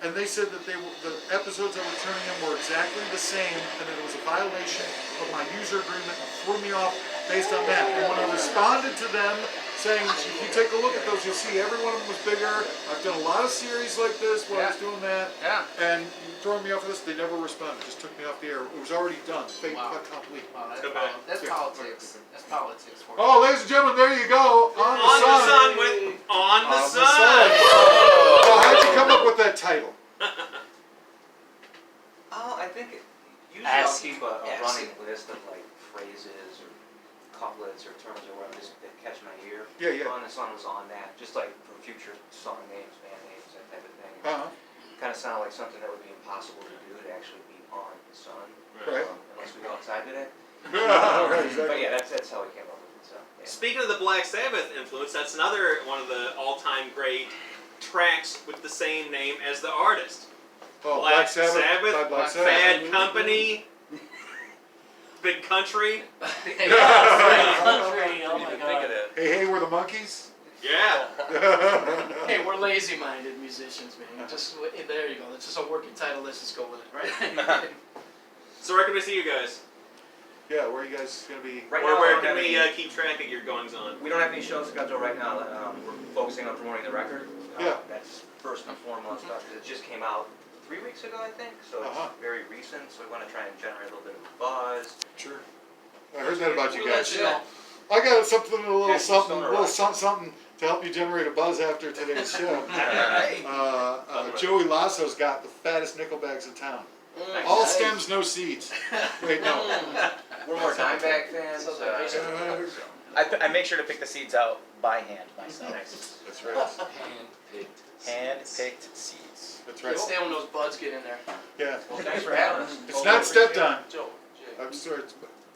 and they said that the episodes I was turning in were exactly the same, and that it was a violation of my user agreement and threw me off based on that. And when I responded to them saying, if you take a look at those, you'll see every one of them was bigger. I've done a lot of series like this while I was doing that. Yeah. And throwing me off of this, they never responded. Just took me off the air. It was already done. Fait accompli. Wow, that's politics. That's politics for you. Oh, ladies and gentlemen, there you go. On the Sun. with On the Sun. Oh, how'd you come up with that title? I think usually I'll keep a running list of like phrases or couplets or terms or whatever that catch my ear. Yeah, yeah. On the Sun was on that, just like for future song names, band names, that type of thing. Kind of sounded like something that would be impossible to do, to actually be on the Sun. Right. Unless we go outside today. Right, exactly. But yeah, that's how we came up with it. So, yeah. Speaking of the Black Sabbath influence, that's another one of the all-time great tracks with the same name as the artist. Oh, Black Sabbath, by Black Sabbath. Bad Company, Big Country. Country, oh my God. Hey, we're the Monkeys. Yeah. Hey, we're lazy-minded musicians, man. Just there you go. That's just a working title. Let's just go with it, right? So where can we see you guys? Yeah, where are you guys going to be? Right Or now, where can we keep track of your goings-on? We don't have any shows scheduled right now. We're focusing on promoting the record. Yeah. That's first and foremost stuff, because it just came out 3 weeks ago, I think. So it's very recent. So we want to try and generate a little bit of buzz. Sure. I heard that about you We'll guys. let you know. I got something, a little Yeah, something, Stone little Rock. something to help you generate a buzz after today's show. Joey Lasso's got the fattest nickel bags in town. All stems, no seeds. Wait, no. We're more Dimebag fans. I make sure to pick the seeds out by hand myself. That's right. Hand-picked seeds. That's Right. right. Stay when those buds get in there. Yeah. Well, thanks for having us. It's not stepped on. Joe, I'm sorry.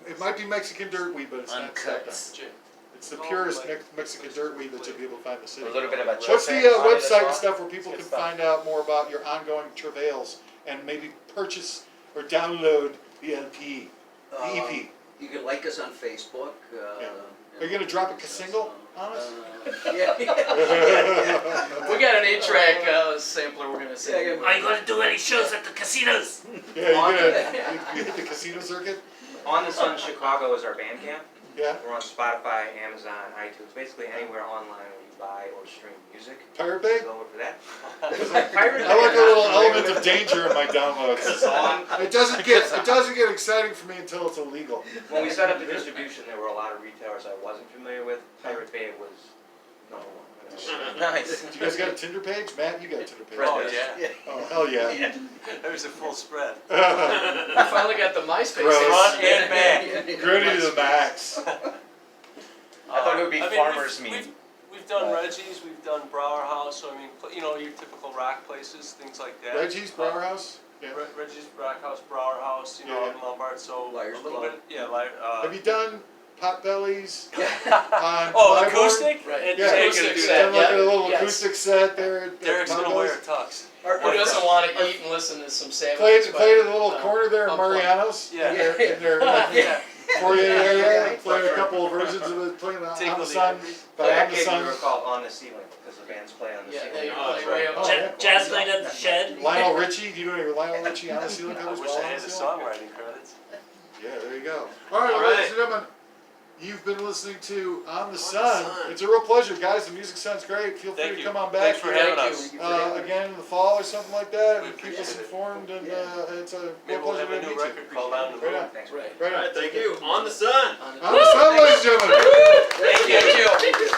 It might be Mexican dirtweed, but it's not stepped on. Jay. It's the purest Mexican dirtweed that you'll be able to find in the city. A little bit of a What's the website and stuff where people Good can stuff. find out more about your ongoing travails and maybe purchase or download the LP, the EP? You can like us on Facebook. Are you going to drop a single on us? Yeah. We got an 8-track sampler we're gonna sing. Are you gonna do any shows at the casinos? Yeah, you hit the casino circuit? On the Sun Chicago is our Bandcamp. Yeah. We're on Spotify, Amazon, iTunes, basically anywhere online where you buy or stream music. Pirate Bay? Go for that. I like a little element of danger in my downloads. It doesn't get exciting for me until it's illegal. When we set up the distribution, there were a lot of retailers I wasn't familiar with. Pirate Bay was number one. Nice. You guys got a Tinder page? Matt, you got a Tinder page. Oh, yeah. Oh, hell yeah. There's a full spread. We finally got the MySpace. Gross. Front and back. Gritty to the max. I thought it would be farmers' meat. We've done Reggie's, we've done Brower House, so I mean, you know, your typical rock places, things like that. Reggie's Brower House? Yeah. Reggie's Rock House, Brower House, you know, Yeah. in Lombard, so Liars a little Club. bit, yeah, Have you done Potbellies? on Oh, Flyboard? acoustic? Right. And Yeah, Jake's acoustic gonna do set. Done like Yeah. a little Yes. acoustic set there at Derek's gonna Potbellies? wear a tux. Who doesn't want to eat and listen to some Sabbath? Played inspired, in the little corner there in unplugged. Mariano's. Yeah. In their Yeah. foyer area. Played a couple of versions of it. Playing on Tickle the the Sun. embers. By Back On the in, we Sun. were called On the Ceiling because the bands play on the Yeah, ceiling. they Oh, play way up. Oh, yeah. Jazz night at the shed. Lionel Richie. Do you know any Lionel Richie on the ceiling I covers? wish I had the songwriting credits. Yeah, there you go. All right, All ladies right. and gentlemen. You've been listening to On the Sun. Sun. It's a real pleasure, guys. The music sounds great. Feel free Thank to you. come on back Thanks for here, having us. again in the fall or something like that. We And keep us appreciate it. informed, and it's a real Maybe we'll pleasure have a to new meet record you. called On the Right Moon. on. Thanks. Right. Right All on. right, thank you. On the Sun. On the- On the Sun, ladies and gentlemen. Thank you.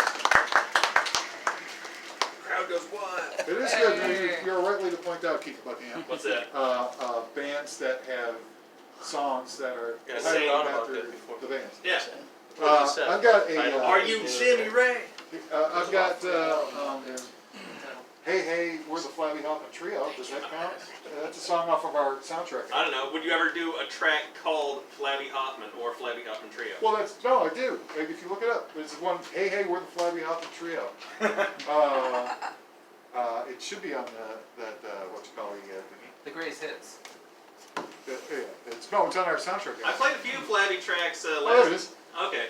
Crowd goes wild. It is good. You're rightly to point out, Keith, about the amp. What's that? Bands that have songs that are Yeah, I titled sang about after that before. the bands. Yeah. I've got a. Are you Jimmy Ray? I've got. Hey, hey, we're the Flabby Hoffman Trio. Does that count? That's a song off of our soundtrack. I don't know. Would you ever do a track called Flabby Hoffman or Flabby Hoffman Trio? Well, I do. If you look it up, there's one. Hey, hey, we're the Flabby Hoffman Trio. It should be on that what you call The greatest hits. it's on our soundtrack. I played a few Flabby tracks Oh, there it last. is. Okay.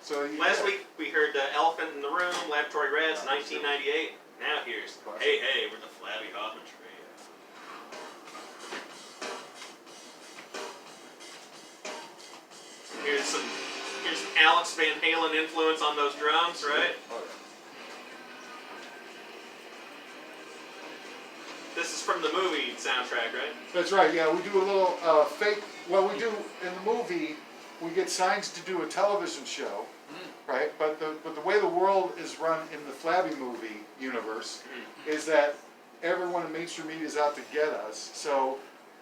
So Last week we heard Elephant in the Room, Laboratory Rats, 1998. Now here's Hey Hey, we're the Flabby Hoffman Trio. Here's some Alex Van Halen influence on those drums, right? This is from the movie soundtrack, right? That's right, yeah, we do a little fake, well, we do, in the movie, we get signed to do a television show, right? But the way the world is run in the Flabby movie universe is that everyone in mainstream media is out to get us. So,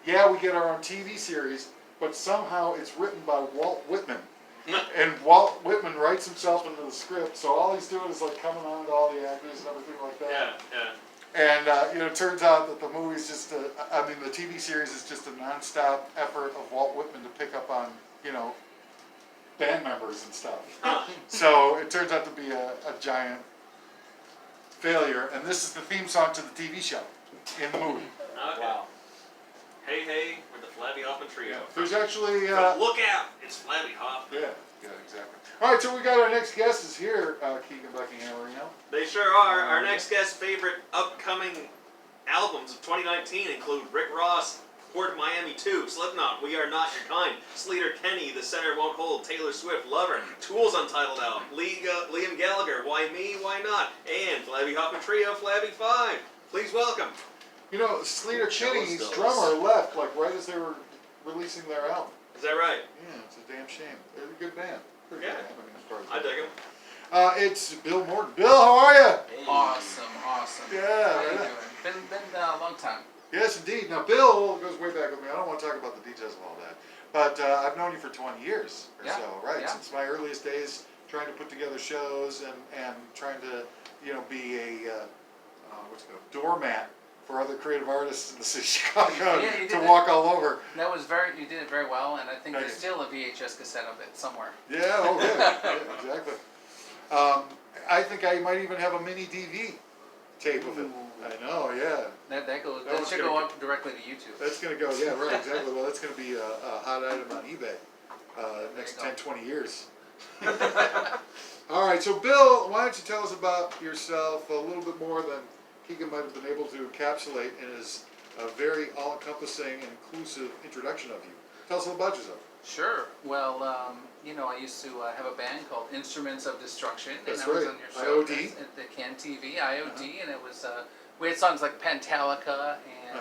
yeah, we get our own TV series, but somehow it's written by Walt Whitman. And Walt Whitman writes himself into the script, so all he's doing is like coming on to all the actors and everything like that. Yeah, yeah. And it turns out that the movie's just the TV series is just a nonstop effort of Walt Whitman to pick up on, band members and stuff. So it turns out to be a giant failure, and this is the theme song to the TV show in the movie. Okay. Wow. Hey, hey, we're the Flabby Hoffman Trio. There's actually, Look out, it's Flabby Hoffman. yeah, exactly. All right, so we got our next guest is here, Keegan Buckingham Marino. They sure are. Our next guest's favorite upcoming albums of 2019 include Rick Ross, Port of Miami 2, Slipknot, We Are Not Your Kind, Sleater Kenny, The Center Won't Hold, Taylor Swift, Lover, Tool's Untitled Album, Liam Gallagher, Why Me, Why Not, and Flabby Hoffman Trio, Flabby 5. Please welcome. Sleater Kinney's drummer left like right as they were releasing their album. Is that right? Yeah, it's a damn shame. They're a good band. Pretty Yeah. good band. As far as I dig him. It's Bill Morton. Bill, how are you? Awesome. Yeah, How you right. doing? Been a long time. Yes, indeed. Now, Bill goes way back with me. I don't want to talk about the details of all that, but I've known you for 20 years or Yeah, so, right? yeah. Since my earliest days, trying to put together shows and trying to, be a doormat for other creative artists in the city of Chicago Yeah, you to did walk all over. You did it very well, and I think Thank there's you. still a VHS cassette of it somewhere. Yeah, yeah, exactly. I think I might even have a mini DV tape of it. I know, yeah. That That should one's go gonna up directly to YouTube. That's going to go, yeah, right, exactly. Well, that's going to be a hot item on eBay next you go. 10, 20 years. All right, so Bill, why don't you tell us about yourself a little bit more than Keegan might have been able to encapsulate in his very all-encompassing and inclusive introduction of you. Tell us a little about yourself. Sure. Well, I used to have a band called Instruments of Destruction, That's and I was right. on your show IOD. at the Can TV, IOD, and it was we had songs like Pantalica and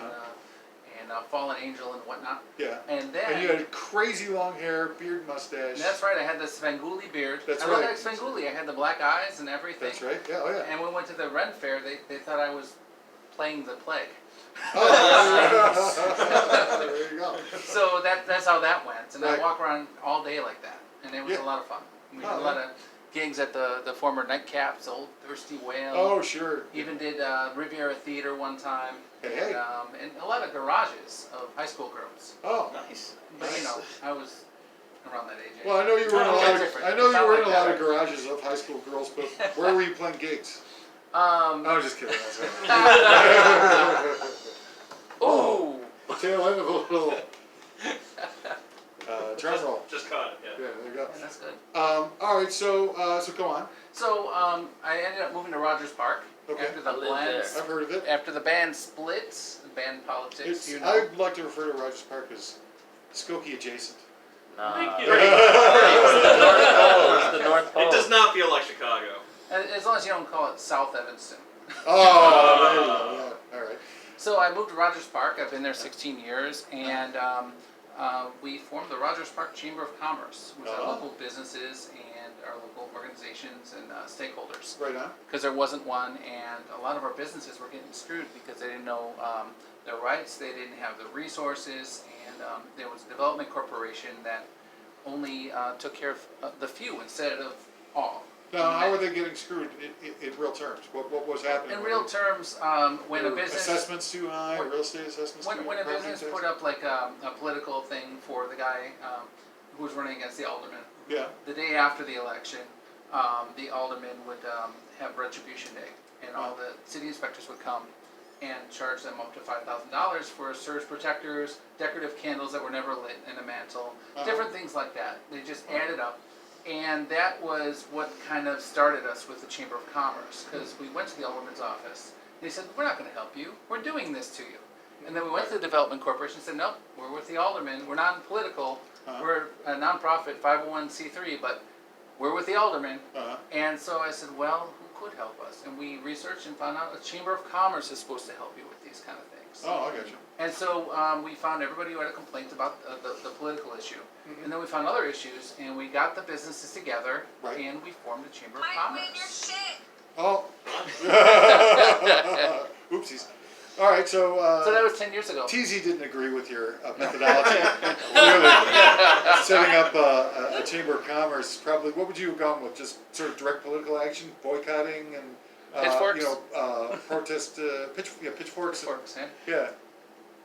Fallen Angel and whatnot. Yeah. And then And you had crazy long hair, beard, mustache. that's right. I had the Svengoolie beard. That's I looked right. like Svengoolie. I had the black eyes and everything. That's right, yeah, oh yeah. And when we went to the Ren Fair, they thought I was playing the plague. Oh, there you go. So that's how that went, and Right. I walk around all day like that, and it was Yeah. a lot of fun. We did Oh, a lot of gigs at the former Nightcaps, Old Thirsty Whale. Oh, sure. Even did Riviera Theater one time, Hey. and a lot of garages of high school girls. Oh, Nice. But I was around that age. well, I know you were in a Oh, lot of, different. I know It's you not were in like a lot that. of garages of high school girls, but where were you playing gigs? I was just kidding. Oh, Tail end of a little drum roll. Just caught it, yeah. Yeah, there you go. that's good. All right, so go on. So I ended up moving to Rogers Park Okay. after the I lived band. there. I've heard of it. After the band split, the band politics. It's, You know. I'd like to refer to Rogers Park as Skokie adjacent. Nah. you. It's the North Pole. It does not feel like Chicago. As long as you don't call it South Evanston. Oh, there you go. Yeah. All right. So I moved to Rogers Park. I've been there 16 years, and we formed the Rogers Park Chamber of Commerce, which are Oh. local businesses and our local organizations and stakeholders. Right on. Because there wasn't one, and a lot of our businesses were getting screwed because they didn't know their rights, they didn't have the resources, and there was a development corporation that only took care of the few instead of all. Now, how are they getting screwed in real terms? What was happening? In real terms, when a business Assessments too high, when- real estate assessments too high? when a property business tax? put up like a political thing for the guy who was running against the alderman, Yeah. the day after the election, the alderman would have retribution day, and all the city inspectors would come and charge them up to $5,000 for surge protectors, decorative candles that were never lit in a mantle, different things like that. They just added up. And that was what kind of started us with the Chamber of Commerce, because we went to the alderman's office. They said, we're not going to help you. We're doing this to you. And then we went to the Development Corporation and said, nope, we're with the alderman. We're not political. We're a nonprofit 501c3, but we're with the aldermen. And so I said, well, who could help us? And we researched and found out a Chamber of Commerce is supposed to help you with these kind of things. Oh, I got you. And so we found everybody who had a complaint about the political issue. And then we found other issues, and we got the businesses together, and we formed a Chamber of Commerce. Oh. Oopsies. All right, so. So that was 10 years ago. TZ didn't agree with your methodology. Really, setting up a chamber of commerce. Probably, what would you have gone with? Just sort of direct political action, boycotting, and Pitchforks? protest, pitchforks. Pitchforks, yeah. Yeah,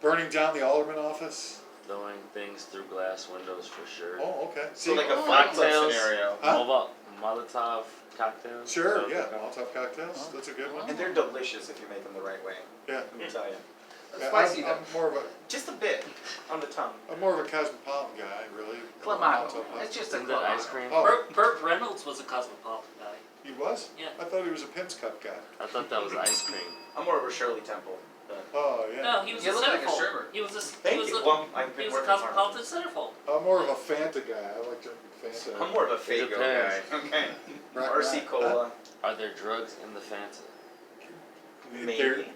burning down the alderman office. Throwing things through glass windows for sure. Oh, okay. So like a Fight Club scenario. Molotov cocktails. Sure, So yeah, they're Molotov cocktails. That's a good one. And they're delicious if you make them the right way. Yeah. Let me tell you. Yeah, Spicy I'm more of a Just a bit on the tongue. I'm more of a cosmopolitan guy, really. Clamato. Molotov. It's just a Isn't that Clamato. ice cream? Oh, Burt Reynolds was a cosmopolitan guy. he was? Yeah. I thought he was a Pim's Cup guy. I thought that was ice cream. I'm more of a Shirley Temple. Oh, yeah. No, he was You a look like a centerfold. sherbet. He was a Thank he was you. a, Well, I've he been was a working hard. cosmopolitan centerfold. I'm more of a Fanta guy. I like drinking Fanta. I'm more of a Fago guy. depends. Okay. Right, RC right. Cola. Are there drugs in the Fanta? Maybe.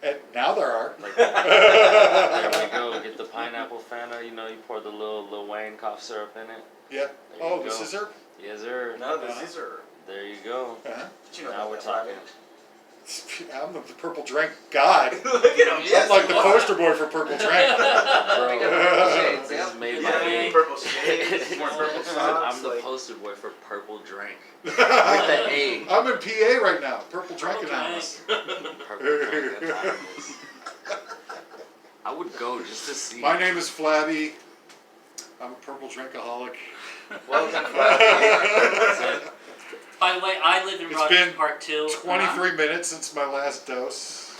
And now there are. Like, there we go. Get the pineapple Fanta. You know, you pour the little Wayne cough syrup in it. Yeah. There Oh, you the go. scissor? Yes, sir. No, this is her. There you go. Uh-huh. Did you know Now about we're that, talking. I'm the purple drink god. Look at him. Yes, I'm like the you are. poster boy for purple drink. We got purple shades, This yeah. is made Yeah, by me. purple shades, more purple socks. I'm the like- poster boy for purple drink. With the A. I'm in PA right now. Purple drink Purple anonymous. Purple drink anonymous. I would go just to see. My name is Flabby. I'm a purple drinkaholic. Welcome. That's it. By the way, I live in It's Rogers been Park too. 23 minutes since my last dose.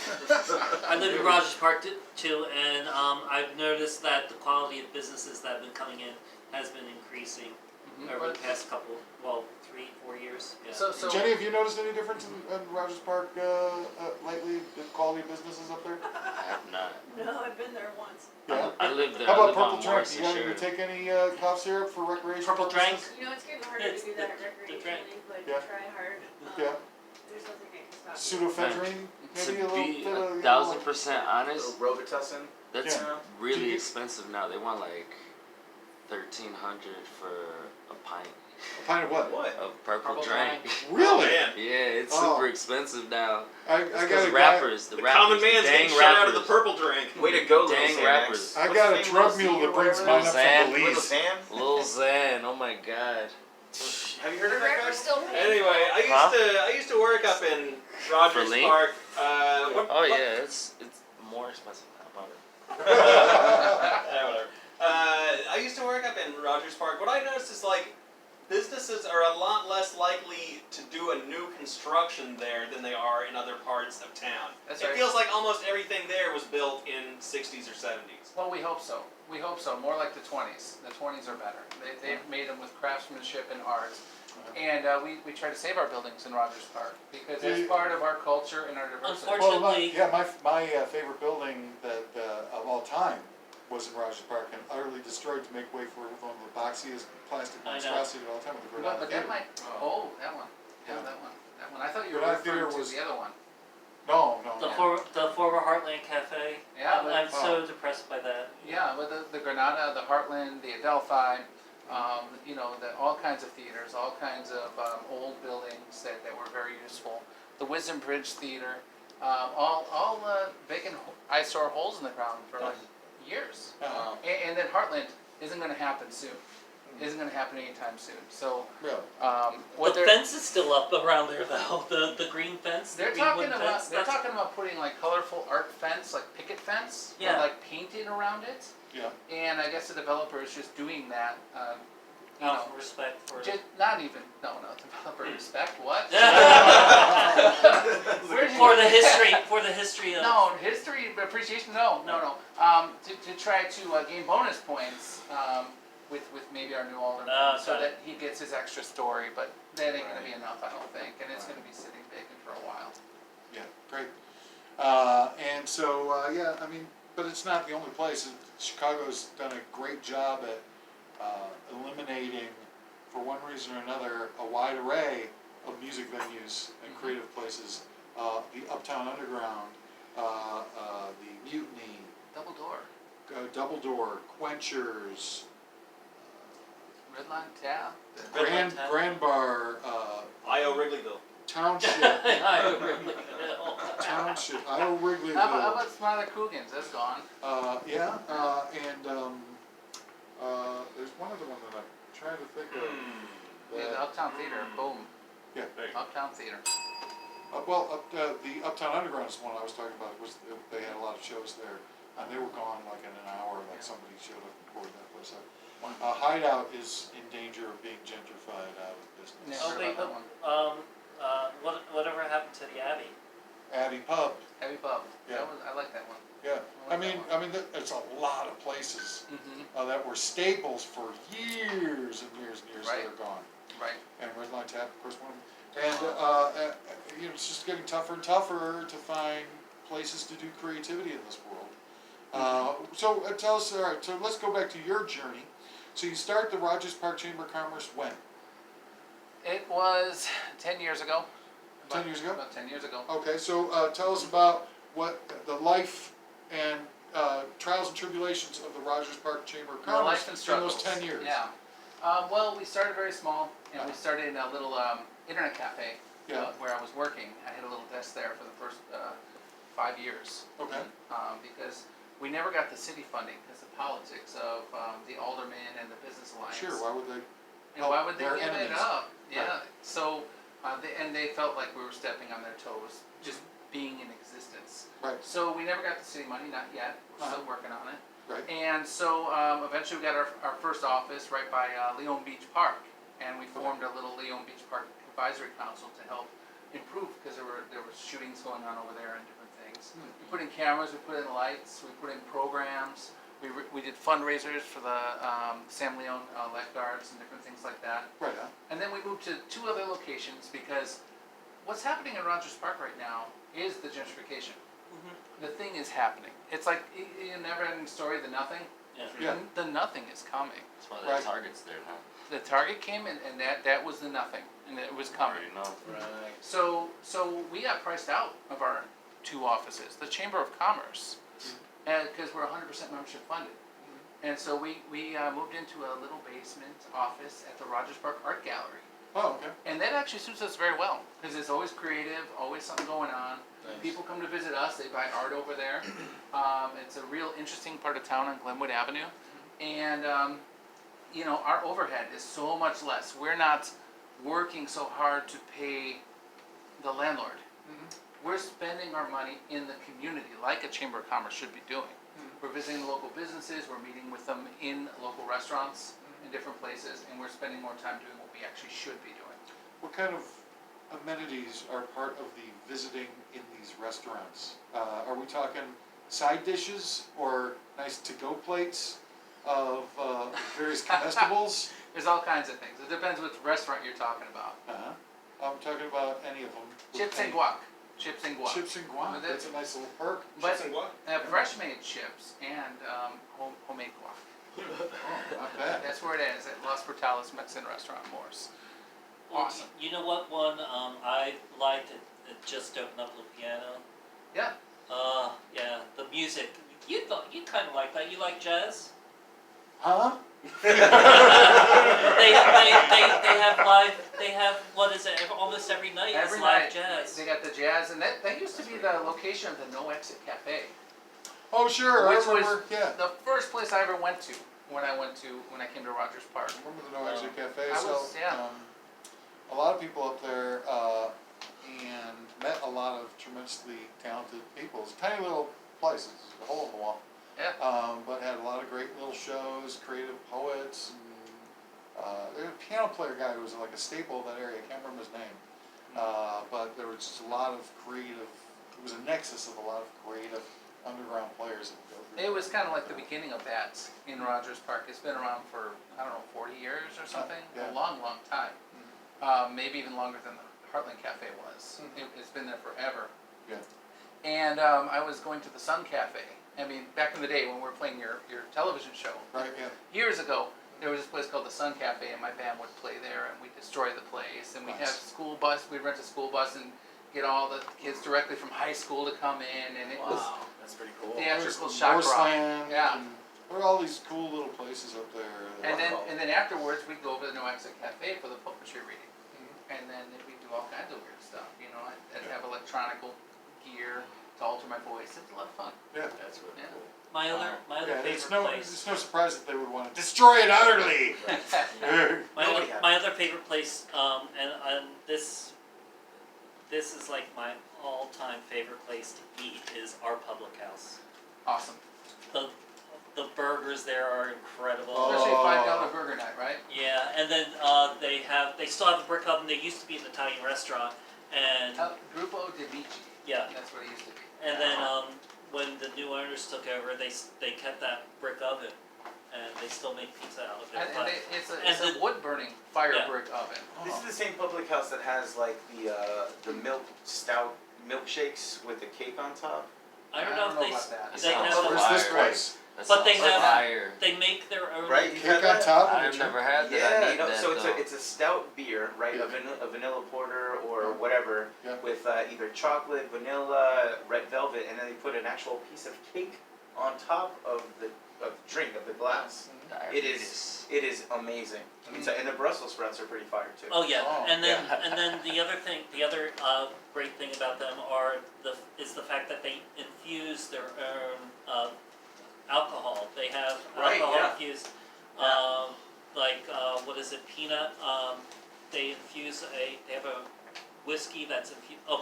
I live in Rogers Park too, and I've noticed that the quality of businesses that have been coming in has been increasing over the past couple, 3-4 years. Yeah. So Jenny, have you noticed any difference in Rogers Park lately? The quality of businesses up there? I have not. No, I've been there once. Yeah. I live there. How I about live purple on drink? Morris You and want to Sheridan. take any cough syrup for recreation Purple drink? purposes? You know, it's getting harder It's to do that the drink. recreationally, but Yeah. try hard. Yeah. There's nothing I can stop. Pseudoephedrine? To Maybe a little be bit of... 1,000% honest, Robitussin. that's Yeah. really Do you- expensive now. They want like $1,300 for a pint A pint of what? What? of purple Purple drink. Really? Man, Yeah, it's Oh. super expensive now. I It's got because a guy... rappers, the the rappers, common man's dang getting shut out of the rappers. purple drink. Way to go, Dang Little rappers. Xanax. I What's got the a name, drug Little mule Z that or brings whatever mine it up is? Zan? from Little Belize. Zan? Lil Xan, oh my god. Have you heard of The that rapper's guy? still paying. Anyway, I used to work up in Rogers Leong? Park. Oh yeah, it's more expensive now, probably. Whatever. I used to work up in Rogers Park. What I noticed is like businesses are a lot less likely to do a new construction there than they are in other parts of town. That's It right. feels like almost everything there was built in 60s or 70s. Well, we hope so. We hope so. More like the 20s. The 20s are better. They've made them with craftsmanship and art. And we try to save our buildings in Rogers Park because it's part of our culture and our diversity. Unfortunately- Well, my favorite building that of all time was in Rogers Park and utterly destroyed to make way for one of the boxiest plastic I know. monstrosities of all time with the No, Granada but Theater. that might. Oh, that one. Yeah, Yeah. that one. I thought you were Granada referring Theater to was- the other one. No. The former Heartland Cafe. Yeah, I'm but, so depressed by that. yeah, but the Granada, the Heartland, the Adelphi, you know, all kinds of theaters, all kinds of old buildings that were very useful. The Wisdom Bridge Theater, all vacant eyesore holes in the ground for like years. And then Heartland isn't going to happen soon. Isn't going to happen anytime soon. So Really? what The they're fence is still up around there though. The green fence. they're the green talking wood about fence, they're that's- talking about putting like colorful art fence, like picket fence, Yeah. with like painting around it. Yeah. And I guess the developer is just doing that. You Out know, of respect for. just not even developer respect. What? For the history of. No, history appreciation. No. To try to gain bonus points with maybe our new alderman, so got that he gets his extra story. But that ain't gonna be enough, I don't think, and it's gonna be sitting vacant for a while. Yeah, great. And so, yeah, I mean, but it's not the only place. Chicago's done a great job at eliminating, for one reason or another, a wide array of music venues and creative places. The Uptown Underground, the Mutiny, Double Door, Double Door, Quenchers, Red Line Tap. Grand Bar, I.O. Wrigleyville. Township, Township, Io Wrigleyville. How about Smiler Coogan's? That's gone. Yeah, and there's one other one that I'm trying to think of. Yeah, the Uptown Theater. Boom. Yeah. Uptown Theater. The Uptown Underground is one I was talking about. They had a lot of shows there, and they were gone like in an hour. Like somebody showed up and poured that place up. Hideout is in danger of being gentrified out of business. Yeah. Oh, they, That one. whatever happened to the Abbey? Abbey Pub. Heavy Pub. Yeah. I like that one. Yeah, it's a lot of places that were staples for years and years and years that Right. are gone. Right. And Red Line Tap, of course, one of them. And it's just getting tougher and tougher to find places to do creativity in this world. So tell us, all right, so let's go back to your journey. So you start the Rogers Park Chamber of Commerce when? It was 10 years ago. 10 years ago? About 10 years ago. Okay, so tell us about what the life and trials and tribulations of the Rogers Park Chamber of The Commerce life and in struggles. those 10 years. Yeah. Well, we started very small, and we started in a little internet cafe where I was working. I had a little desk there for the first 5 years. Okay. Because we never got the city funding because of politics of the aldermen and the business alliance. Sure, why would they? And why would they Their give enemies. it up? Yeah. Right. So, they felt like we were stepping on their toes, just being in existence. Right. So we never got the city money, not yet. We're still working on it. Right. And so eventually we got our first office right by Leong Beach Park, and we formed a little Leong Beach Park Advisory Council to help improve because there were shootings going on over there and different things. We put in cameras, we put in lights, we put in programs. We did fundraisers for the Sam Leong lifeguards and different things like that. Right. And then we moved to 2 other locations because what's happening in Rogers Park right now is the gentrification. The thing is happening. It's like you never ending story, the nothing. Yeah. The nothing is coming. That's why Right. that Target's there now. The Target came and that was the nothing, and it was coming. Already know. Right. So we got priced out of our 2 offices, the Chamber of Commerce, because we're 100% membership funded. And so we moved into a little basement office at the Rogers Park Art Gallery. Oh, okay. And that actually suits us very well, because it's always creative, always something going on. Nice. People come to visit us, they buy art over there. It's a real interesting part of town on Glenwood Avenue. And, our overhead is so much less. We're not working so hard to pay the landlord. We're spending our money in the community, like a Chamber of Commerce should be doing. We're visiting local businesses, we're meeting with them in local restaurants, in different places, and we're spending more time doing what we actually should be doing. What kind of amenities are part of the visiting in these restaurants? Are we talking side dishes or nice to-go plates of various comestibles? There's all kinds of things. It depends which restaurant you're talking about. I'm talking about any of them. Chips and guac. Chips and guac. Chips and guac, But that's a nice little perk. But Chips and what? fresh made chips and homemade guac. Not bad. That's where it is, at Las Portales Mexican Restaurant, Morse. Well, Awesome. You know what one I liked? It just opened up the piano. Yeah. Yeah, the music. You kind of like that. You like jazz? Huh? They have live. They have what is it? Almost every night Every is live night, jazz. they got the jazz, and that used to be the location of the No Exit Cafe. Oh, sure, I Which was remember, yeah. the first place I ever went to when I came to Rogers Park. I remember the No Exit Cafe, I was- yeah. a lot of people up there, and met a lot of tremendously talented people. It's a tiny little place, it's a hole in the wall. Yeah. But had a lot of great little shows, creative poets, and, there was a piano player guy who was like a staple of that area, I can't remember his name. But there was just a lot of creative, it was a nexus of a lot of creative underground players that would go through. It was kind of like the beginning of that in Rogers Park. It's been around for, 40 years or something, Yeah. a long, long time. Maybe even longer than the Heartland Cafe was. It's been there forever. Yeah. And I was going to the Sun Cafe. I mean, back in the day when we were playing your television show, Right, yeah. years ago, there was this place called the Sun Cafe, and my band would play there, and we'd destroy the place, and we'd have school bus, we'd rent a school bus and get all the kids directly from high school to come in, and it was That's pretty cool. theatrical shock rock. Northland. Yeah. And there were all these cool little places up there. And then afterwards, we'd go over to the No Exit Cafe for the puppetry reading. And then we'd do all kinds of weird stuff, you know, I'd have electronical gear to alter my voice. It's a lot of fun. Yeah. That's really Yeah. cool. My other It's favorite no, place. it's no surprise that they would want to destroy it utterly. My other favorite place, and this is like my all-time favorite place to eat is our public house. Awesome. The burgers there are incredible. Especially $5 burger night, right? Yeah, and then they still have a brick oven. They used to be an Italian restaurant, and Gruppo di Amici. yeah, That's what it used to be. and then when the new owners took over, they kept that brick oven, and they still make pizza out of it. And but it's a wood burning fire Yeah. brick oven. This is the same public house that has like the milk stout milkshakes with the cake on top. I don't know if they about that. they have Where's this place? That But they sounds have- fire. they make their own. Right? You Cake had on that? top of I've it. never had that. I Yeah, need no, that so though. it's a stout beer, right? Yeah. A vanilla porter or whatever, Yeah. with either chocolate, vanilla, red velvet, and then they put an actual piece of cake on top of the drink of the glass. It is amazing. And the Brussels sprouts are pretty fire too. Oh yeah, Oh, and then the other great thing about them is the fact that they infuse their own alcohol. They have Right, alcohol yeah. infused, Yeah. what is it, peanut? They have a whiskey that's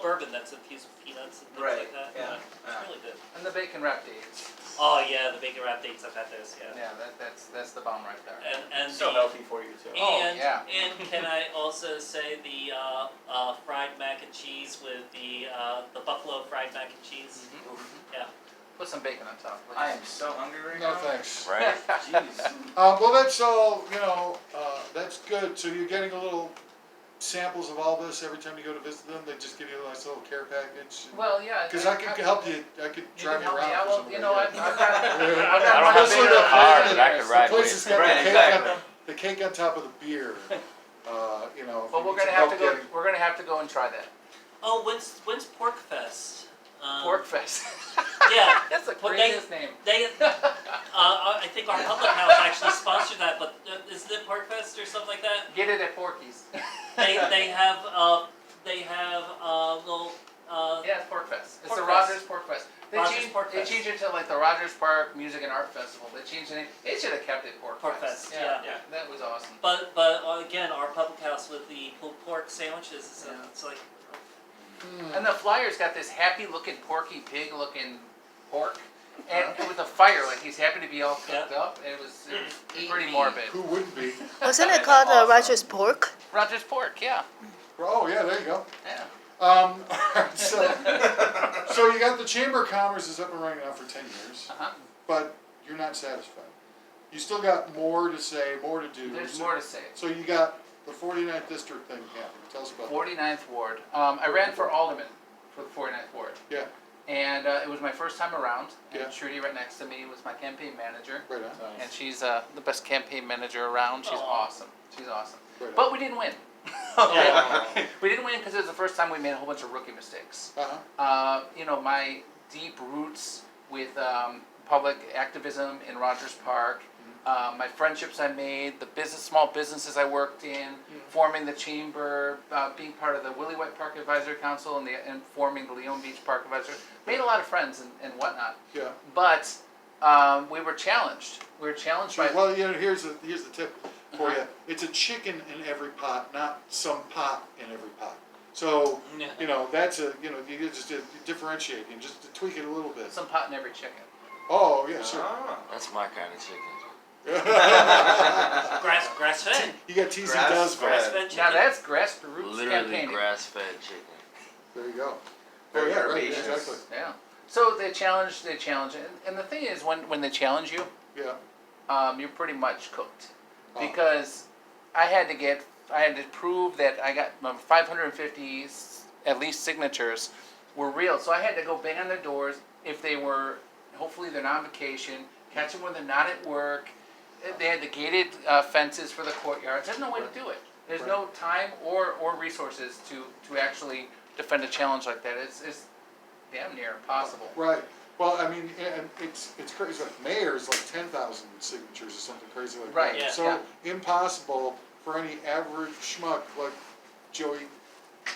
bourbon that's infused with peanuts and things Right, like that. yeah, It's yeah. really good. And the bacon wrap dates. Oh yeah, the bacon wrap dates. I've had those. Yeah. Yeah, that's the bomb right there. And So the, healthy for you too. Oh, And yeah. can I also say the fried mac and cheese with the buffalo fried mac and cheese? Yeah. Put some bacon on top, please. I am so hungry right No now. thanks. Right? Jeez. Well, that's all, that's good. So you're getting a little samples of all this every time you go to visit them? They just give you a nice little care package? Well, yeah. Because I could help you, I could You drive can you help me around. out. for Well, some you of know, it. I've got I don't have my Especially bigger the car, place- but I could The ride place with that's you. got Right, the cake exactly. the cake on top of the beer. If But you we're need gonna some have to help go. getting- We're gonna have to go and try that Oh, when's Pork Fest? Pork Fest. Yeah. That's the But they- craziest name. They, I think our public house actually sponsored that, but isn't it Pork Fest or something like that? Get it at Porky's. They have little Yeah, it's Pork Fest. It's Pork the Fest. Rogers Pork Fest. Rogers Pork They Fest. changed it to like the Rogers Park Music and Art Festival. They changed the name. They should have kept it Pork Pork Fest. Fest, yeah. That was awesome. But again, our public house with the pulled pork sandwiches, Yeah. it's like And the flyer's got this happy looking Porky Pig looking pork. And with a fire, like he's happy to be all cooked up. It was pretty morbid. Who wouldn't be? Wasn't it called Rogers Pork? Rogers Pork, yeah. Oh, yeah, there you go. Yeah. Alright, so you got the Chamber of Commerce is up and running now for 10 years, Uh-huh. but you're not satisfied. You still got more to say, more to do. There's more to say. So you got the 49th district thing happening. Tell us about 49th Ward. I ran for alderman for the 49th Ward. Yeah. And it was my first time around. And Yeah. Trudy right next to me was my campaign manager. that. Right on. And she's the best campaign manager around. She's Aw. awesome. She's awesome. Right on. But we didn't win. Okay. We didn't win because it was the first time we made a whole bunch of rookie mistakes. Uh-huh. My deep roots with public activism in Rogers Park, my friendships I made, the small businesses I worked in, forming the chamber, being part of the Willie White Park Advisory Council and forming the Leong Beach Park Advisory, made a lot of friends and whatnot. Yeah. But we were challenged. We were challenged by. Well, here's the tip for you. It's a chicken in every pot, not some pot in every pot. So, that's you just differentiate and just tweak it a little bit. Some pot in every chicken. Oh, yeah, sure. That's my kind of chicken. grass fed. You got TZ Grass Does fed. Grass fed. fed chicken. Now that's grassroots Literally campaigning. grass-fed chicken. There you go. Very yeah, right, herbaceous. exactly. Yeah. So they challenge, and the thing is, when they challenge you, Yeah. you're pretty much cooked, Oh. because I had to prove that I got 550 at least signatures were real. So I had to go bang on their doors if they were, hopefully they're not on vacation, catch them when they're not at work, They had the gated fences for the courtyards. There's no way to do it. There's no time or resources to actually defend a challenge like that. It's damn near impossible. Right. Well, I mean, and it's crazy. Like mayor's like 10,000 signatures or something crazy like Right, that. yeah. So impossible for any average schmuck like Joey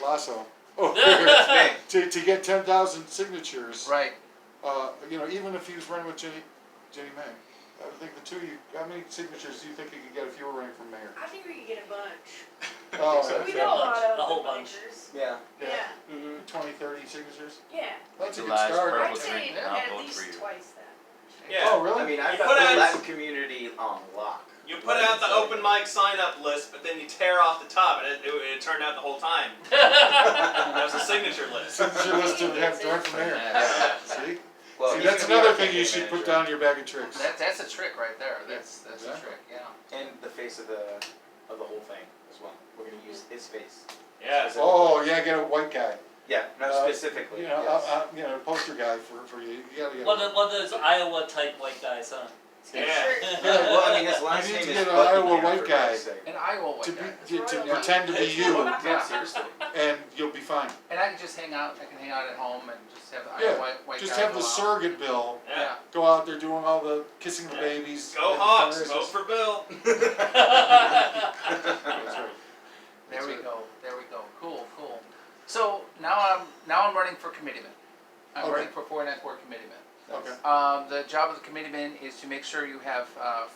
Lasso to get 10,000 signatures. Right. You know, even if he was running with Jenny May, I would think the two of you. How many signatures do you think you could get if you were running for mayor? I think we could get a bunch. Oh, We know a lot of A whole bunch. bikers. Yeah. Yeah. 20, 30 signatures. Yeah. That's a good July's start. purple I'd say drink, yeah. I'll at vote least for you. twice that. Yeah. Oh, really? I mean, I've You got put the out- Latin community on lock. You put out the open mic sign up list, but then you tear off the top, and it turned out the whole time. That was a signature list. Signature list to have to run for mayor. See? Well, See, he's that's gonna be another our thing you campaign should put manager. down your bag of tricks. That's a trick right there. That's a Exactly. trick. Yeah. And the face of the whole thing as well. We're gonna use his face. Yeah. Oh, yeah, get a white guy. Yeah, no, specifically. You know, yes. you know, poster guy for you. You gotta get. One of those Iowa type white guys, huh? Yeah. Yeah, well, I mean, his last You need name to is get an Iowa Buckingham, white for guy. Christ's sake. An Iowa white to guy. to pretend to be you, Yeah, seriously. and you'll be fine. And I can just hang out. I can hang out at home and just have the Yeah, Iowa white Just guy have go the out. surrogate Bill Yeah. go out there doing all the kissing the Yeah. babies. Go and the Hawks! fundraisers. Vote for Bill. That's right. There we go. There we go. Cool. So now I'm running for committeeman. I'm Okay. running for 494 committeeman. Okay. The job of the committeeman is to make sure you have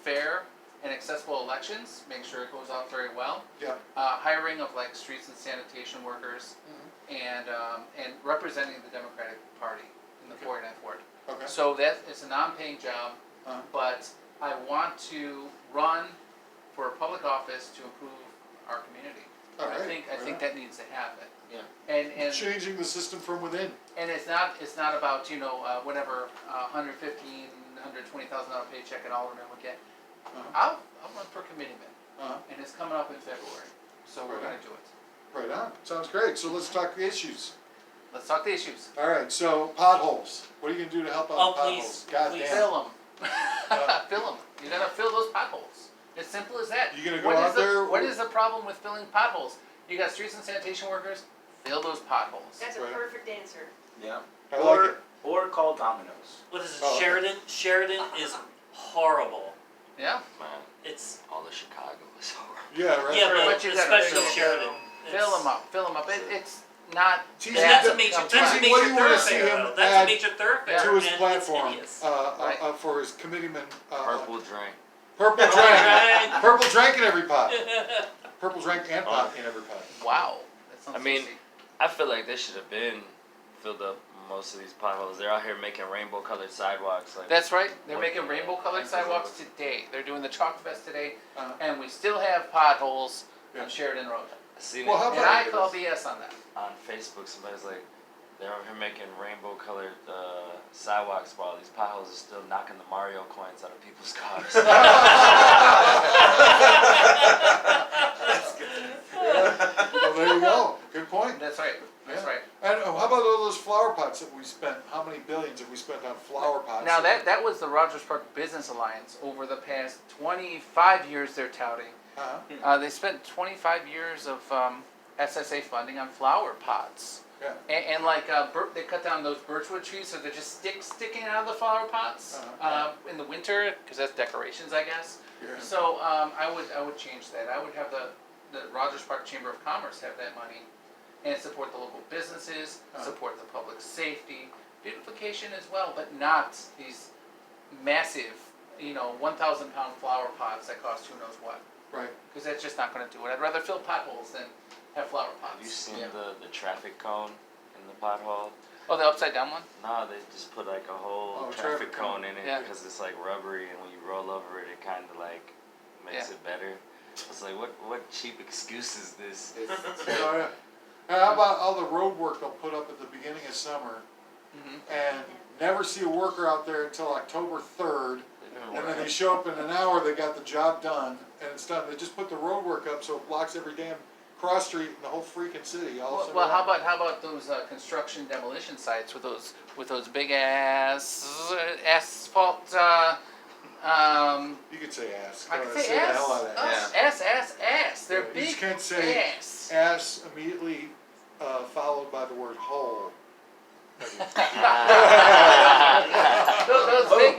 fair and accessible elections. Make sure it goes out very well. Yeah. Hiring of like streets and sanitation workers, and representing the Democratic Party in the Okay. 49th ward. Okay. So that it's a non-paying job, Uh-huh. but I want to run for a public office to improve our community. All right. I think that needs to happen. Yeah. And Changing the system from within. it's not about whatever $115,000, $120,000 paycheck an alderman would get. Uh-huh. I'll run for committeeman, Uh-huh. and it's coming up in February, so we're Right. gonna do it. Right on. Sounds great. So let's talk the issues. Let's talk the issues. All right. So potholes. What are you gonna do to help out Oh, with potholes? please. God Please. damn. Fill them. Fill them. You gotta fill those potholes. As simple as that. You gonna go What out is there? What is the problem with filling potholes? You got streets and sanitation workers. Fill those potholes. That's a Right. perfect answer. Yeah. I like it. Or call Domino's. What is it? Oh. Sheridan is horrible. Yeah. Man, It's all of Chicago is horrible. Yeah. Right. yeah, But but you gotta especially fill Sheridan. Fill them up. Fill them up. It's not. Teasing And that's a the- major, I'm that's a trying. What do major you wanna see thoroughfare. him Though. That's add a major thoroughfare. to his and platform It's hideous. Right. for his committeeman. Purple drink. Purple drink. Right. Purple drink in every pot. Purple drink and pot in every pot. Wow. That sounds I mean, tasty. I feel like they should have been filled up most of these potholes. They're out here making rainbow colored sidewalks. Like, That's right. They're What- making rainbow colored sidewalks today. They're doing the Chalk Fest today, Uh-huh. and we still have potholes Yeah. on Sheridan Road. I seen Well, it how And about- I call BS on that. on Facebook. Somebody's like, they're out here making rainbow colored sidewalks while these potholes are still knocking the Mario coins out of people's cars. Well, there you go. Good point. That's right. That's Yeah. right. And how about all those flower pots that we spent? How many billions have we spent on flower pots? Now that was the Rogers Park Business Alliance over the past 25 years. They're touting. They spent 25 years of SSA funding on flower pots. Yeah. And like they cut down those birchwood trees, so they're just sticking out of the flower pots in the winter because that's decorations, I guess. Yeah. So I would change that. I would have the Rogers Park Chamber of Commerce have that money and support the local businesses, support the public safety, beautification as well, but not these massive, 1,000-pound flower pots that cost who knows what. Right. Because that's just not going to do it. I'd rather fill potholes than have flower pots. Have you seen the traffic cone in the pothole? Oh, the upside down one? No, they just put like a whole Oh, traffic cone in it Yeah. because it's like rubbery, and when you roll over it, it kind of like makes it better. It's like, what cheap excuse is this? Oh, yeah. And how about all the road work they'll put up at the beginning of summer and never see a worker out there until October 3rd, and then they show up in an hour, they got the job done, and it's done. They just put the road work up so it blocks every damn cross street in the whole freaking city. Well, how about those construction demolition sites with those big ass asphalt You could say ass. I Go could ahead, say the ass. hell out of ass. Ass. They're You big just can't say ass. ass immediately followed by the word hole.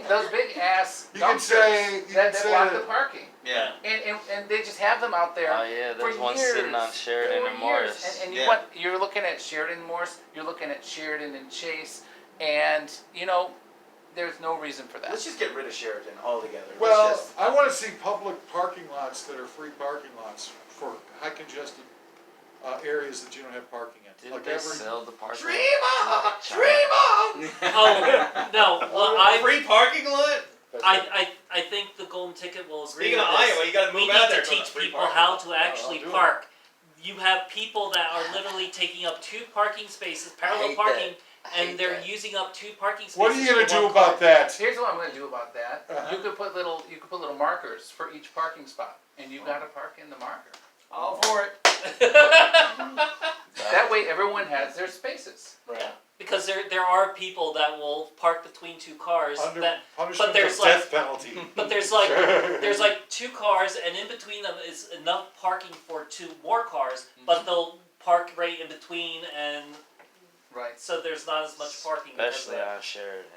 those big ass You can dumpsters say- you that can say block that- the parking. Yeah. And they just have them out there. Oh yeah, there's for one years, sitting on Sheridan for and years. Morris. And Yeah. you're looking at Sheridan and Morris, you're looking at Sheridan and Chase, and there's no reason for that. Let's just get rid of Sheridan altogether. Well, Let's just, I want to see public parking lots that are free parking lots for high congested areas that you don't have parking in. Didn't Like they every, sell the parking? Dream on! China? Dream on! Oh no, well, Free parking lot? I think the golden ticket will agree Speaking of with this. Iowa, you gotta We move need out there to to the teach free people parking how lot. to actually do it. park. You have people that are literally taking up 2 parking spaces, parallel hate parking, I hate and they're that. using up 2 parking spaces. what are you gonna for do one about car. that? Here's what I'm gonna do about that. Uh-huh. You could put little markers for each parking spot, and you gotta park in the marker. All for it. That way, everyone has their spaces. Right. Because there are people that will park between 2 cars Under that punishment there's of death penalty. but there's like 2 cars, and in between them is enough parking for 2 more cars, but they'll park right in between, and Right. so there's not as much parking. because of Especially that. on Sheridan.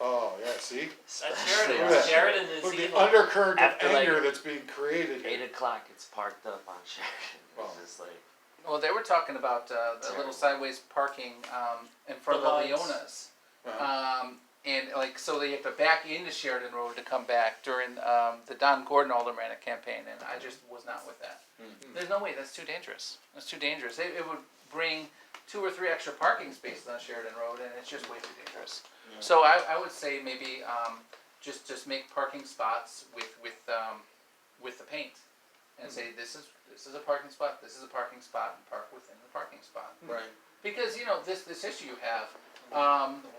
Oh yeah, see? That's Especially Sheridan. Yeah. on Sheridan is Look, the evil. undercurrent of After, like, anger that's being created. 8 o'clock, it's parked up on Sheridan. Wow. It's just like, Well, they were talking about the little sideways parking in front The of lines. the Leonas. Uh-huh. And so they have to back into Sheridan Road to come back during the Don Gordon aldermanic campaign, and I just was not with that. There's no way, that's too dangerous. That's too dangerous. It would bring 2 or 3 extra parking spaces on Sheridan Road, and it's just way too dangerous. Yeah. So I would say maybe just make parking spots with the paint, and say this is a parking spot, this is a parking spot, and park within the parking spot. right. Because this issue you have,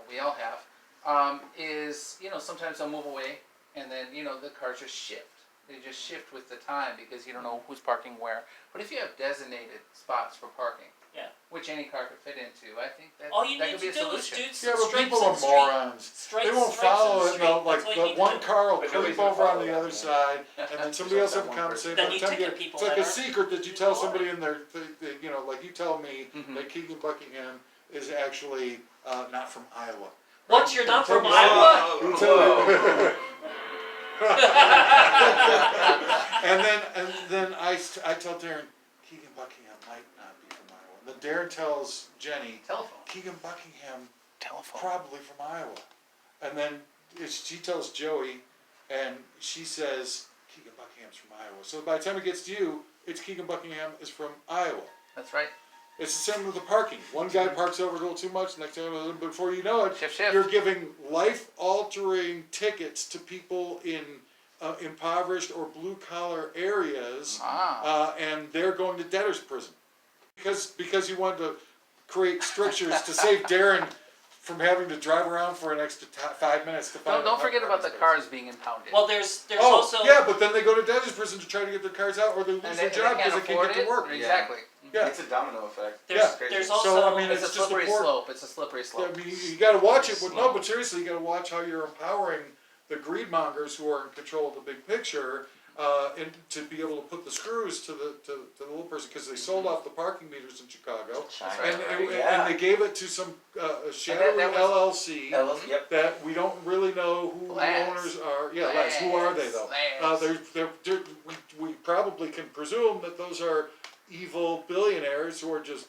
we all have, is sometimes they'll move away, and then the cars just shift. They just shift with the time because you don't know who's parking where. But if you have designated spots for parking, Yeah. which any car could fit into, I think that All you that need could be to a do is solution. do Yeah, but stripes people in are the street. morons. Stripes, They won't stripes follow in the it. street. They'll, That's like all you the need one to do. car will But creep nobody's gonna over on follow the that, other yeah. side, and then somebody else will come and say, Then by the you time ticket you- people it's like a that are- secret that you tell somebody in there, like you tell me Mhm. that Keegan Buckingham is actually not from Iowa. What, you're not from Whoa. Iowa? You tell me. and then I tell Darren, Keegan Buckingham might not be from Iowa. And then Darren tells Jenny, Telephone. Keegan Buckingham Telephone. probably from Iowa. And then she tells Joey, and she says, Keegan Buckingham's from Iowa. So by the time it gets to you, it's Keegan Buckingham is from Iowa. That's right. It's the same with the parking. One guy parks over a little too much, next time, before you know it, Shift. you're giving life-altering tickets to people in impoverished or blue-collar areas, and they're going to debtor's prison. Because you wanted to create strictures to save Darren from having to drive around for an extra 5 minutes to find Don't a forget about the parking space. cars being impounded. Well, there's Oh, also yeah, but then they go to debtor's prison to try to get their cars out, or they lose and their job because they can't afford get to work. it. Exactly. Yeah. It's a domino effect. there's Yeah. there's So, also I mean, It's a It's just slippery important. slope. It's a slippery Yeah, slope. I mean, you gotta watch it, but Slow. no, but seriously, you gotta watch how you're empowering the greed mongers who are in control of the big picture, and to be able to put the screws to the little person, because they sold off the parking meters in Chicago, China, and, right? and, Yeah. and they gave it to some shadowy that was- LLC Yep. that we don't really know who the Labs. owners are. Yeah, labs. Who are they though? Labs. We probably can presume that those are evil billionaires who are just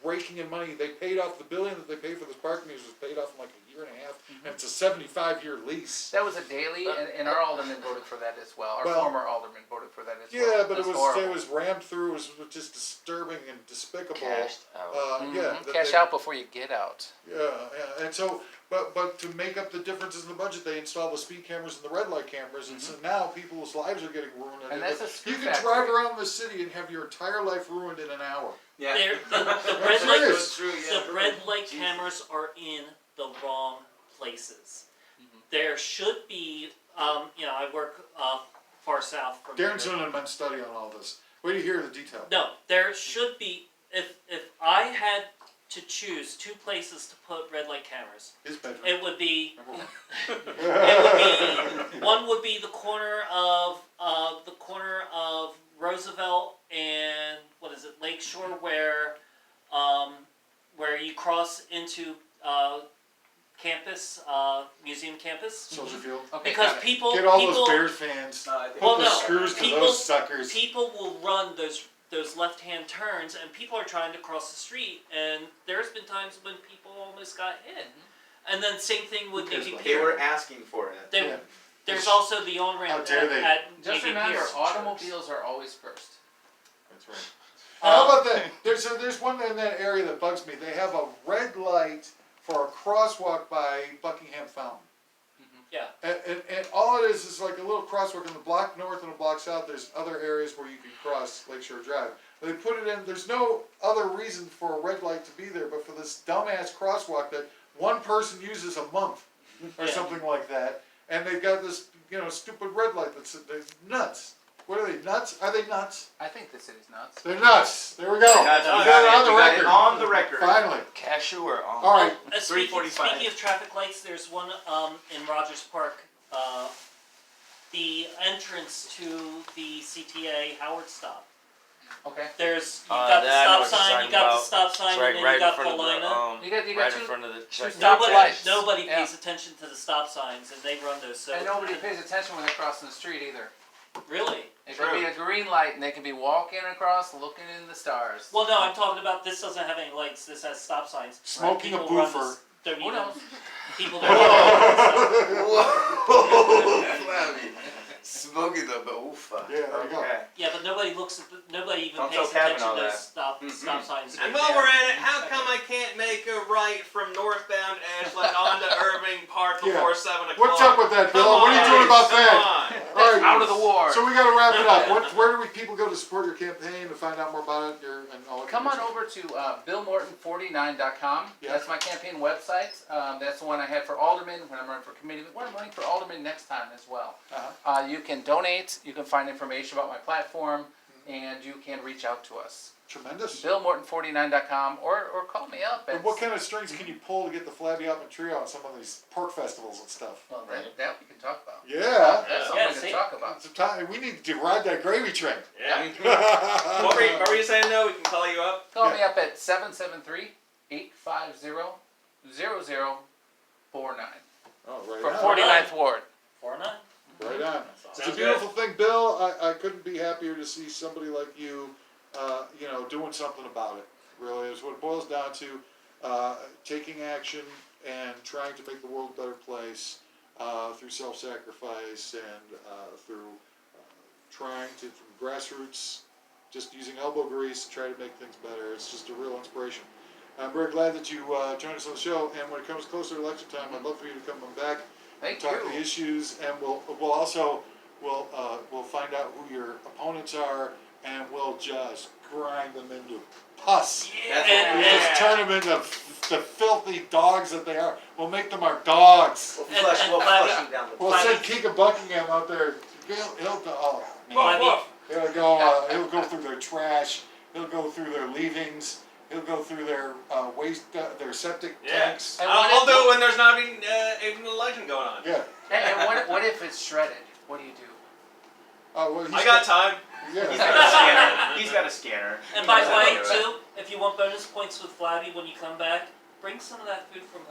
raking in money. They paid off the $1 billion that they paid for this parking meters was paid off in like a year and a half, and it's a 75-year lease. That was a daily, and our alderman voted for that as well. Our Well- former alderman voted for that as well. Yeah, but That's it horrible. was rammed through. It was just disturbing and despicable. Cashed out. Yeah, that Cash they- out before you get out. Yeah, and so, but to make up the differences in the budget, they install the speed cameras and the red light cameras, and so now people's lives are getting ruined. And that's a screw you can factory. drive around the city and have your entire life ruined in an hour. Yeah. the red That's light serious. True, yeah. the red light cameras are in the wrong places. There should be I work far south from Darren's here. doing an immense study on all this. Wait till you hear the detail. No, there should be if I had to choose 2 places to put red light cameras, His bedroom. it would be Number one. one would be the corner of Roosevelt and what is it, Lakeshore, where you cross into campus, museum campus. Soldier Field. Okay, Because got it. people Get all people those Bears fans. Hook Well, the no, screws to people- those suckers. people will run those left-hand turns, and people are trying to cross the street, and there's been times when people almost got hit. And then same thing with Navy They Pier. were asking for it. There- Yeah. There's also the on-ramp How dare they. at Just Navy remember, Pier. automobiles are always first. That's right. How about that? There's one in that area that bugs me. They have a red light for a crosswalk by Buckingham Fountain. Yeah. And all it is like a little crosswalk in the block north and the block south. There's other areas where you can cross Lakeshore Drive. They put it in, there's no other reason for a red light to be there but for this dumbass crosswalk that one person uses a month or Yeah. something like that. And they've got this, stupid red light that's nuts. What are they, nuts? Are they nuts? I think the city's nuts. They're nuts. There we go. Nuts. We You got it on the You got it record. on the record. Finally. Cashew or almond? All right. Speaking 3:45. of traffic lights, there's one in Rogers Park. The entrance to the CTA Howard stop. Okay. You've Uh, got the that I know stop what you're sign, talking you got the about. stop sign, It's and then right you got in front of Paulina. the, You got right two- in front of the check. stop lights. Nobody Yeah. pays attention to the stop signs, and they run those. So And nobody pays attention when they're crossing the street either. really. It could be a green light and they could be walking across looking in the stars. Well, no, I'm talking about this doesn't have any lights. This has stop signs. Smoking a People run boofer. this- don't Who even- knows? People don't even Whoa, Flabby. Smoking the boofa. Yeah, there you go. Okay. Yeah, but nobody looks at nobody even Don't pays tell Kevin attention all to that. those stop signs. And while we're at it, how come I can't make a right from northbound Ashland onto Irving Park before 7 o'clock? What's up with that, Bill? Come What are you on, doing about come that? on. All right. Out of the war. So we got to wrap it up. Where do people go to support your campaign to find out more about it and all that? Come on over to BillMorton49.com. Yeah. That's my campaign website. That's the one I had for alderman when I'm running for committee. But I'm running for alderman next time as well. Uh-huh. You can donate. You can find information about my platform, and you can reach out to us. Tremendous. BillMorton49.com or call me up. And what kind of strings can you pull to get the Flabby Hoffman trio on some of these pork festivals and stuff? Well, that we can talk about. Yeah. That's something Yeah, we see? can talk about. It's a time, we need to ride that gravy train. Yeah. what were you saying, though? We can call you up? Call me up at 773-850-0049 Oh, right for on. 49th Ward. 4-9. Right on. It's a Sounds beautiful thing, Bill. I couldn't be happier to see somebody like you, doing something about it. Really, is what it boils down to. Taking action and trying to make the world a better place through self-sacrifice and through trying to, from grassroots, just using elbow grease to try to make things better. It's just a real inspiration. I'm very glad that you joined us on the show. And when it comes closer to election time, I'd love for you to come back. Thank Talk you. the issues, and we'll find out who your opponents are, and we'll just grind them into pus. And- We'll just turn them into the filthy dogs that they are. We'll make them our dogs. We'll flush them down the We'll send Kika Buckingham out there. He'll go through their trash. He'll go through their leavings. He'll go through their waste, their septic tanks. And I'll do it when there's not even an election going on. Yeah. And what if it's shredded? What do you do? I got time. Yeah. He's got a scanner. He's got a scanner. And He by knows the how to way, do it. too, if you want bonus points with Flabby when you come back, bring some of that food from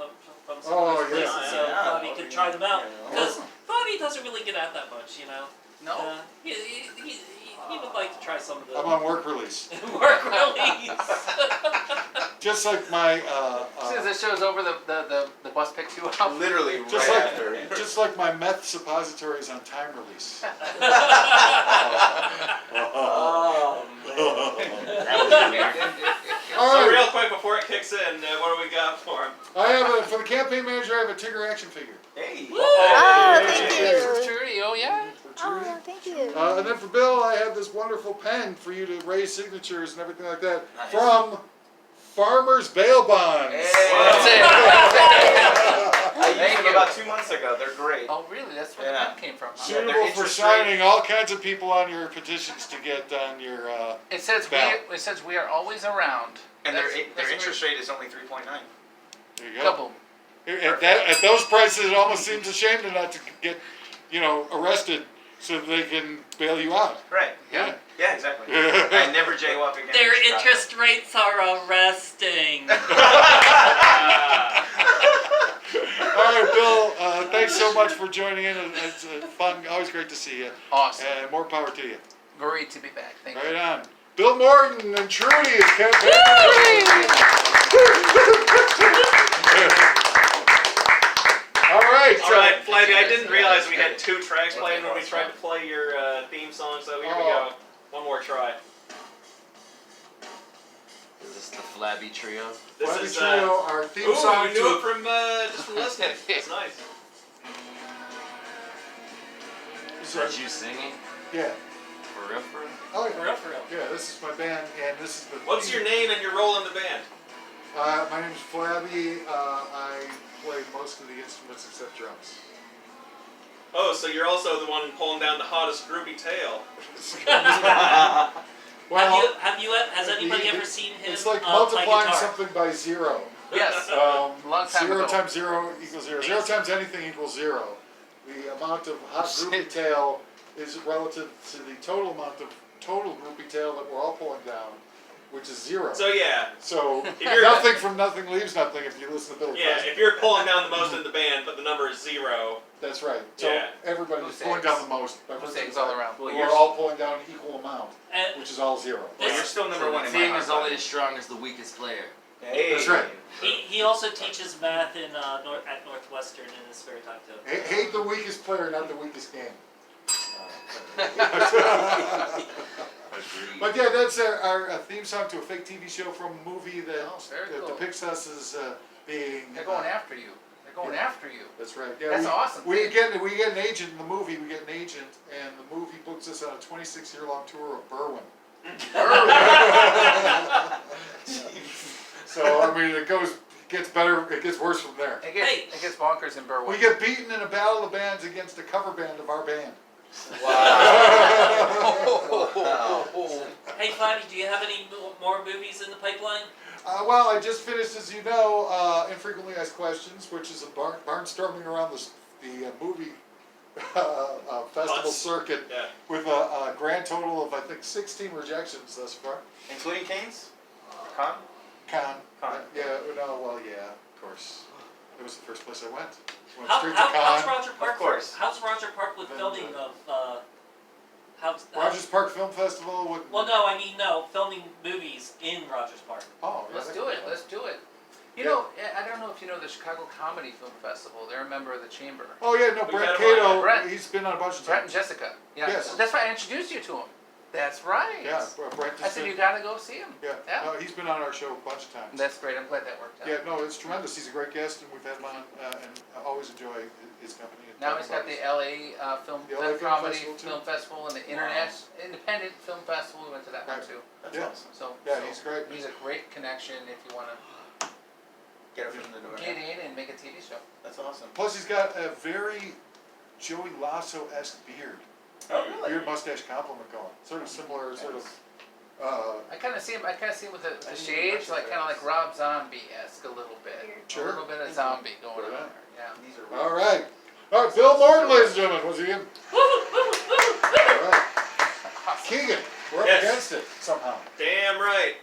some Oh, of those yeah. places so Yeah. Flabby can try them out. Yeah. Because Flabby doesn't really get out that much, No. He would like to try some of the I'm on work release. work release. Just like my As soon as it shows over, the bus picks you up. Literally Just right like- after. just like my meth suppositories on time release. Oh, All So right. real quick before it kicks in, what do we got for him? I have for the campaign manager. I have a Tigger action figure. Hey. Oh, thank you. Trudy, oh yeah. For Trudy. Oh, thank you. And then for Bill, I have this wonderful pen for you to raise signatures and everything like that Nice. from Farmers Bail Bonds. Hey. That's it. I used Thank them you. about 2 months ago. They're great. Oh, really? That's where the Yeah. pen came from. Huh? Yeah, they're Suitable for interest signing all kinds of people on your petitions to get on your. It says we are always around. And That's their interest rate is only 3.9. There you go. Couple. At those prices, it almost seems a shame to not to get, arrested so that they can bail you out. Right. Yeah. Yeah, exactly. I never jaywalk again. Their in Chicago. interest rates are arresting. All right, Bill. Thanks so much for joining in. It's fun. Always great to see you. Awesome. And more power to you. Great to be back. Thank you. Right on. Bill Morton and Trudy is Que4 All right. All right, Flabby, I didn't realize we had 2 tracks playing when we tried to play your theme song, so here we go. One more try. Is this the Flabby Trio? This Flabby is Trio, our theme ooh, song you knew to it from just from listening. That's nice. Is that you singing? Yeah. For real, for real? Oh, yeah. For real, for real. Yeah, this is my band, and this is the. What's your name and your role in the band? My name is Flabby. I play most of the instruments except drums. Oh, so you're also the one pulling down the hottest groovy tail. Well, Has anybody ever seen him it's like play multiplying guitar? something by 0. Yes. Long time 0 ago. times 0 equals 0. 0 times anything equals 0. The amount of hot groupie tail is relative to the total amount of total groupie tail that we're all pulling down, which is 0. So yeah, So if you're nothing from nothing leaves nothing if you listen to Billy yeah, Preston. if you're pulling down the most in the band, but the number is 0. That's right. So Yeah. everybody's Who's pulling eggs? down the most. Who's eggs all around? Well, We're you're, all pulling down an equal amount, And which is all 0. well, you're still number So one the in my team heart. is only as strong as the weakest player. Hey. That's right. he also teaches math in at Northwestern in his spare time too. Hate the weakest player, not the weakest game. Agreed. But yeah, that's our theme song to a fake TV show from a movie that, Oh, very that cool. depicts us as being. They're going after you. They're going Yeah. after you. That's right. Yeah, That's awesome. We get an agent in the movie. We get an agent, and the movie books us on a 26-year-long tour of Berwyn. So I mean, it gets better. It gets worse from there. It gets bonkers in Berwick. We get beaten in a battle of bands against a cover band of our band. Hey, Flabby, do you have any more movies in the pipeline? Well, I just finished, as you know, Infrequently Asked Questions, which is a barnstorming around the movie festival Bus. circuit Yeah. with a grand total of, I think, 16 rejections thus far. Including Canes? Con? Con. Con. Yeah, of course. It was the first place I went. Went How, straight to how, how's Con. Roger Park? Of course. How's Roger Park with Then, filming of Rogers Park Film Festival. Well, no, I mean filming movies in Rogers Park. Oh, yeah, Let's that do could it. be Let's do it. You Yeah. know, I don't know if you know the Chicago Comedy Film Festival. They're a member of the chamber. Oh yeah, no, We Brett got him on. Cato. Brett. He's been on a bunch of Brett and times. Jessica. Yeah. Yes. That's why I introduced you to him. That's right. Yeah, Brett. I said you gotta go see him. Yeah. Yeah. No, he's been on our show a bunch of times. That's great. I'm glad that worked out. Yeah, no, it's tremendous. He's a great guest, and we've had him on, and I always enjoy his company. and Now talking he's got about the his- LA Film The LA Film Comedy Festival, too. Film Festival and the International Independent Film Festival. We went to that one Right. too. That's Yeah. awesome. So Yeah, he's great. He's a great connection if you want to Get it from the door. get in and make a TV show. That's awesome. Plus, he's got a very Joey Lasso-esque beard. Oh, really? Beard mustache compliment going. Sort of similar, sort of. I kind of see him. I kind of see him with the I didn't shades, watch like the kind of rest. like Rob Zombie-esque a little bit. Sure. A little bit of zombie going Right on on. there. Yeah. These are All right. All right, Bill Morton, ladies and gentlemen. Was he in? All right. Keegan, we're up Yes. against it somehow. Damn right.